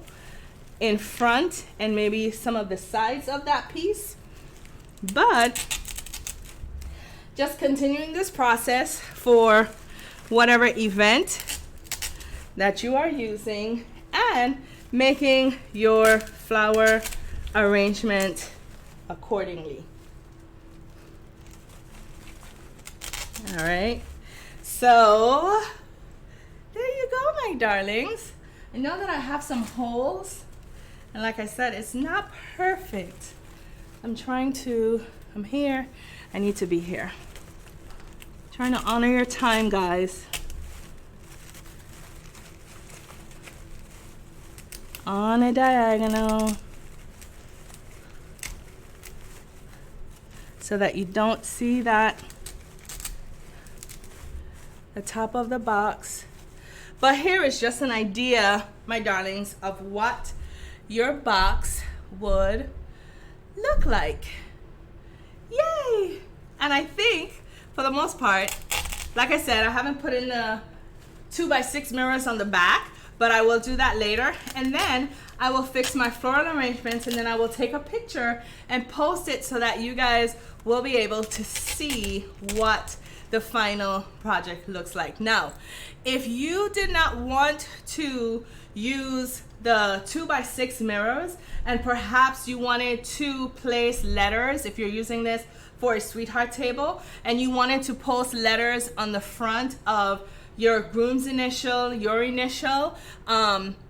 in front and maybe some of the sides of that piece. But just continuing this process for whatever event that you are using and making your flower arrangement accordingly. All right, so there you go, my darlings. I know that I have some holes, and like I said, it's not perfect. I'm here, I need to be here. Trying to honor your time, guys. On a diagonal, so that you don't see that the top of the box. But here is just an idea, my darlings, of what your box would look like. Yay! And I think, for the most part, like I said, I haven't put in the 2x6 mirrors on the back, but I will do that later. And then I will fix my floral arrangements, and then I will take a picture and post it so that you guys will be able to see what the final project looks like. Now, if you did not want to use the 2x6 mirrors, and perhaps you wanted to place letters, if you're using this for a sweetheart table, and you wanted to post letters on the front of your groom's initial, your initial,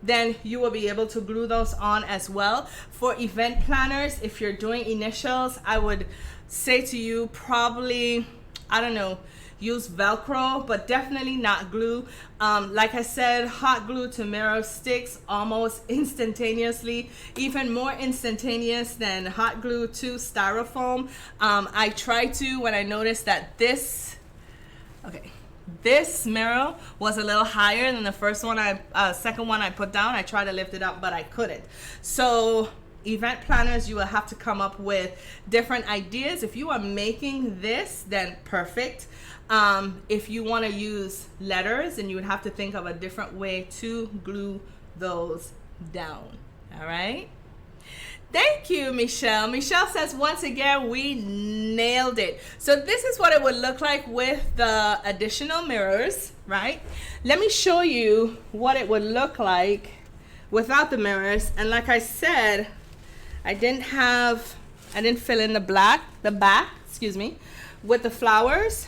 then you will be able to glue those on as well. For event planners, if you're doing initials, I would say to you probably, I don't know, use Velcro, but definitely not glue. Like I said, hot glue to mirror sticks almost instantaneously, even more instantaneous than hot glue to styrofoam. I try to, when I noticed that this mirror was a little higher than the second one I put down, I tried to lift it up, but I couldn't. So event planners, you will have to come up with different ideas. If you are making this, then perfect. If you want to use letters, then you would have to think of a different way to glue those down. All right. Thank you, Michelle. Michelle says, once again, we nailed it. So this is what it would look like with the additional mirrors, right? Let me show you what it would look like without the mirrors. And like I said, I didn't fill in the back, with the flowers.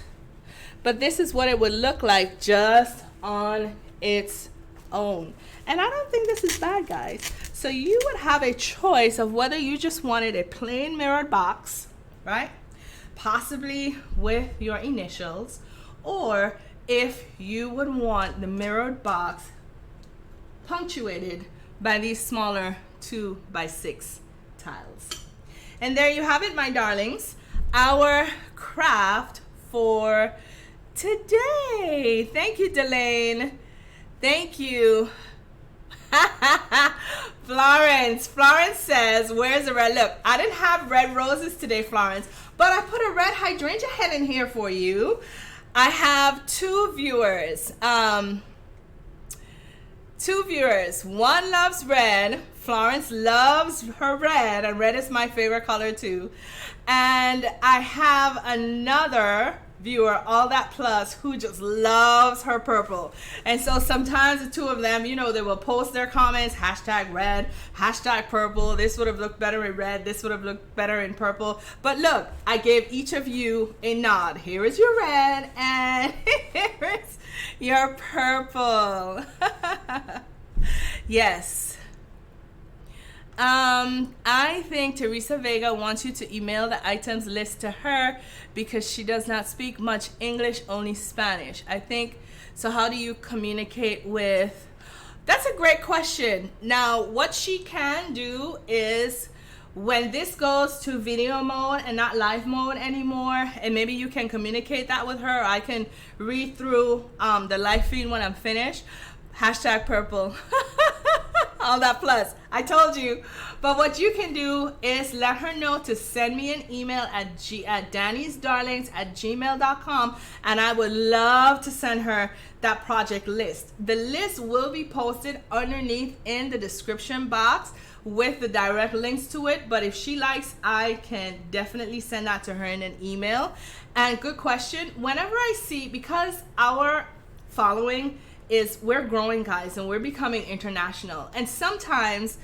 But this is what it would look like just on its own. And I don't think this is bad, guys. So you would have a choice of whether you just wanted a plain mirrored box, right? Possibly with your initials, or if you would want the mirrored box punctuated by these smaller 2x6 tiles. And there you have it, my darlings. Our craft for today. Thank you, Delane. Thank you. Florence says, where's the red? Look, I didn't have red roses today, Florence, but I put a red hydrangea head in here for you. I have two viewers. One loves red. Florence loves her red, and red is my favorite color too. And I have another viewer, All That Plus, who just loves her purple. And so sometimes the two of them, you know, they will post their comments, hashtag red, hashtag purple. This would have looked better in red. This would have looked better in purple. But look, I gave each of you a nod. Here is your red, and here is your purple. Yes. I think Teresa Vega wants you to email the items list to her because she does not speak much English, only Spanish. I think, so how do you communicate with? That's a great question. Now, what she can do is when this goes to video mode and not live mode anymore, and maybe you can communicate that with her, I can read through the live feed when I'm finished. Hashtag purple. All That Plus. I told you. But what you can do is let her know to send me an email at dannysdarlings@gmail.com, and I would love to send her that project list. The list will be posted underneath in the description box with the direct links to it, but if she likes, I can definitely send that to her in an email. And good question. Whenever I see, because our following is, we're growing, guys, and we're becoming international, and sometimes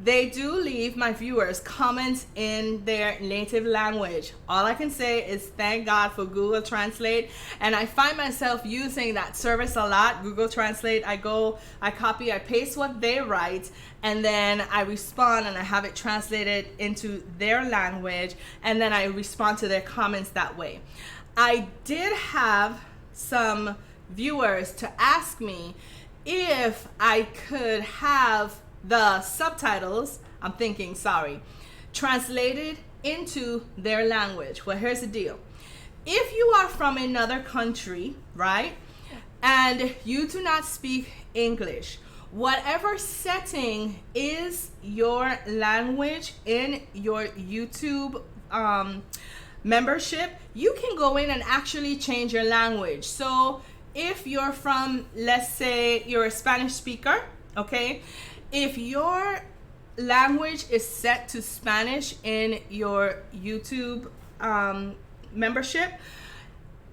they do leave my viewers comments in their native language. All I can say is thank God for Google Translate, and I find myself using that service a lot. Google Translate, I copy, I paste what they write, and then I respond and I have it translated into their language, and then I respond to their comments that way. I did have some viewers to ask me if I could have the subtitles, translated into their language. Well, here's the deal. If you are from another country, right, and you do not speak English, whatever setting is your language in your YouTube membership, you can go in and actually change your language. So if you're from, let's say you're a Spanish speaker, okay, if your language is set to Spanish in your YouTube membership,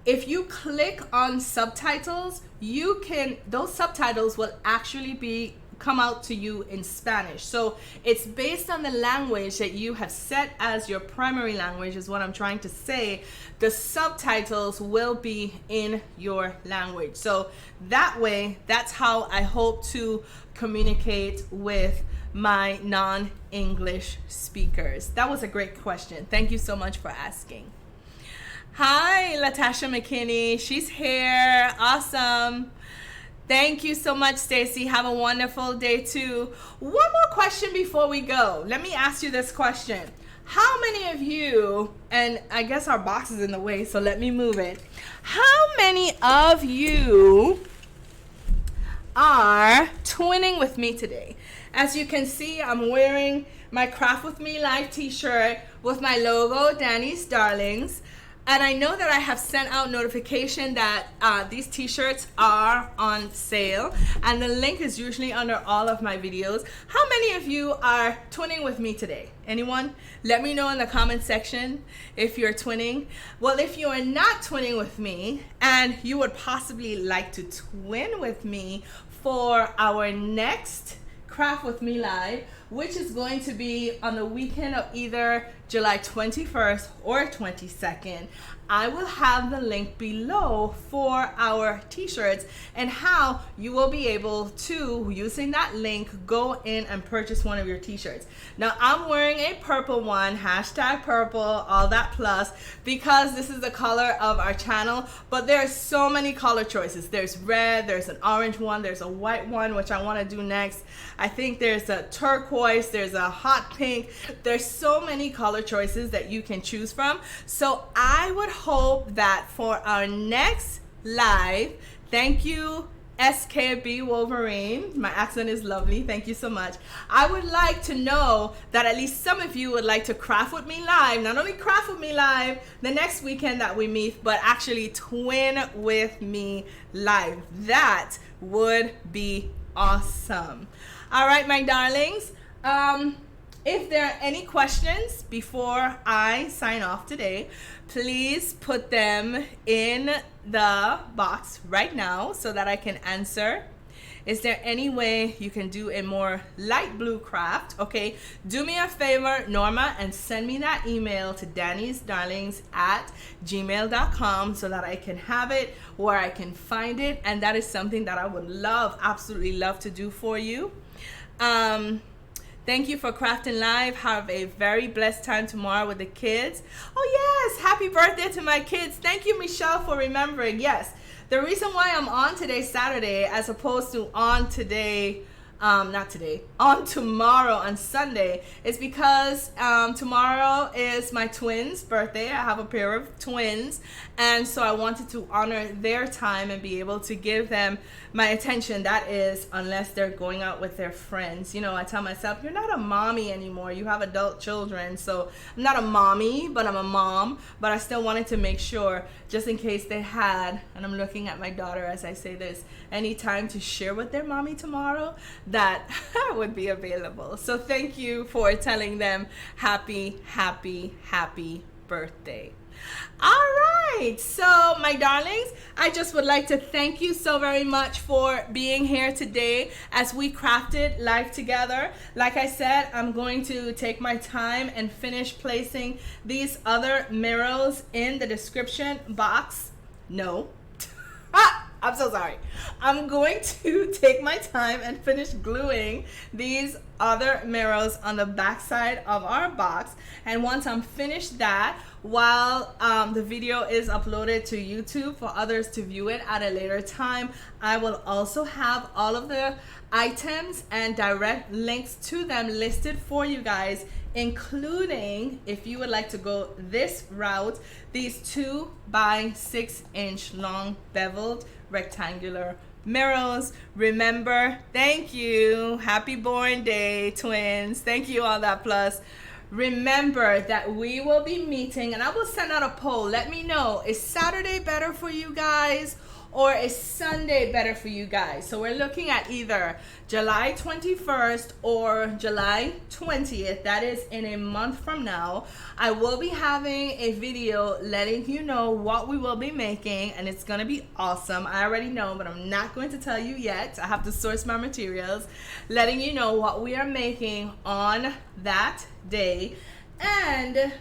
if you click on subtitles, you can, those subtitles will actually come out to you in Spanish. So it's based on the language that you have set as your primary language, is what I'm trying to say. The subtitles will be in your language. So that way, that's how I hope to communicate with my non-English speakers. That was a great question. Thank you so much for asking. Hi, Latasha McKinney. She's here. Awesome. Thank you so much, Stacy. Have a wonderful day too. One more question before we go. Let me ask you this question. How many of you, and I guess our box is in the way, so let me move it. How many of you are twinning with me today? As you can see, I'm wearing my Craft With Me Live t-shirt with my logo, Danny's Darlings. And I know that I have sent out notification that these t-shirts are on sale, and the link is usually under all of my videos. How many of you are twinning with me today? Anyone? Let me know in the comment section if you're twinning. Well, if you are not twinning with me and you would possibly like to twin with me for our next Craft With Me Live, which is going to be on the weekend of either July 21st or 22nd, I will have the link below for our t-shirts and how you will be able to, using that link, go in and purchase one of your t-shirts. Now, I'm wearing a purple one, hashtag purple, all that plus, because this is the color of our channel, but there are so many color choices. There's red, there's an orange one, there's a white one, which I want to do next. I think there's a turquoise, there's a hot pink. There's so many color choices that you can choose from. So I would hope that for our next live, thank you SKB Wolverine, my accent is lovely, thank you so much. I would like to know that at least some of you would like to craft with me live, not only craft with me live the next weekend that we meet, but actually twin with me live. That would be awesome. All right, my darlings, if there are any questions before I sign off today, please put them in the box right now so that I can answer. Is there any way you can do a more light blue craft? Okay, do me a favor, Norma, and send me that email to dannysdarlings@gmail.com so that I can have it where I can find it. And that is something that I would love, absolutely love to do for you. Thank you for crafting live. Have a very blessed time tomorrow with the kids. Oh yes, happy birthday to my kids. Thank you, Michelle, for remembering. Yes, the reason why I'm on today, Saturday, as opposed to on today, on tomorrow on Sunday, is because tomorrow is my twins' birthday. I have a pair of twins, and so I wanted to honor their time and be able to give them my attention. That is, unless they're going out with their friends. You know, I tell myself, you're not a mommy anymore. You have adult children. So I'm not a mommy, but I'm a mom. But I still wanted to make sure, just in case they had, and I'm looking at my daughter as I say this, any time to share with their mommy tomorrow, that would be available. So thank you for telling them happy, happy, happy birthday. All right, so my darlings, I just would like to thank you so very much for being here today as we crafted life together. Like I said, I'm going to take my time and finish placing these other mirrors in the description box. No. I'm so sorry. I'm going to take my time and finish gluing these other mirrors on the back side of our box. And once I'm finished that, while the video is uploaded to YouTube for others to view it at a later time, I will also have all of the items and direct links to them listed for you guys, including, if you would like to go this route, these 2 by 6 inch long beveled rectangular mirrors. Remember, thank you, happy born day twins, thank you all that plus. Remember that we will be meeting, and I will send out a poll. Let me know, is Saturday better for you guys or is Sunday better for you guys? So we're looking at either July 21st or July 20th. That is in a month from now. I will be having a video letting you know what we will be making, and it's gonna be awesome. I already know, but I'm not going to tell you yet. I have to source my materials, letting you know what we are making on that day. And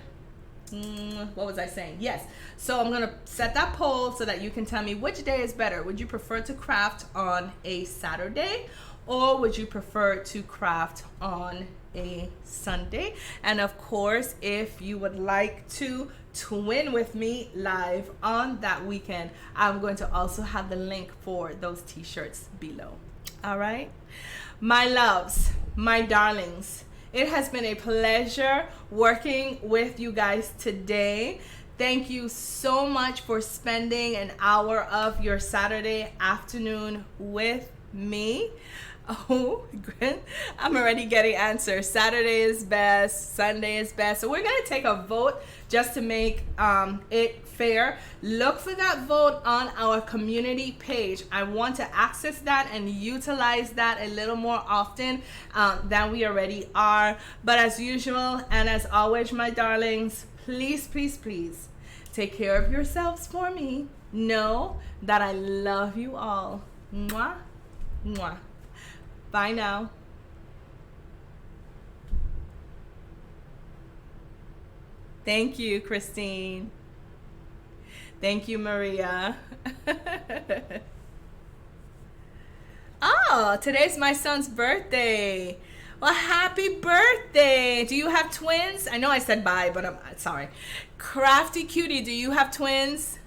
what was I saying? Yes. So I'm going to set that poll so that you can tell me which day is better. Would you prefer to craft on a Saturday, or would you prefer to craft on a Sunday? And of course, if you would like to twin with me live on that weekend, I'm going to also have the link for those t-shirts below. All right, my loves, my darlings, it has been a pleasure working with you guys today. Thank you so much for spending an hour of your Saturday afternoon with me. Oh, I'm already getting answers. Saturday is best, Sunday is best. So we're going to take a vote just to make it fair. Look for that vote on our community page. I want to access that and utilize that a little more often than we already are. But as usual, and as always, my darlings, please, please, please take care of yourselves for me. Know that I love you all. Mwah, mwah. Bye now. Thank you, Christine. Thank you, Maria. Oh, today's my son's birthday. Well, happy birthday. Do you have twins? I know I said bye, but I'm sorry. Crafty Cutie, do you have twins?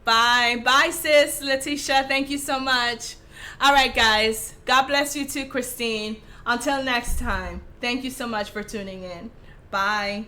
Bye. Bye, sis. Letitia, thank you so much. All right, guys. God bless you too, Christine. Until next time, thank you so much for tuning in. Bye.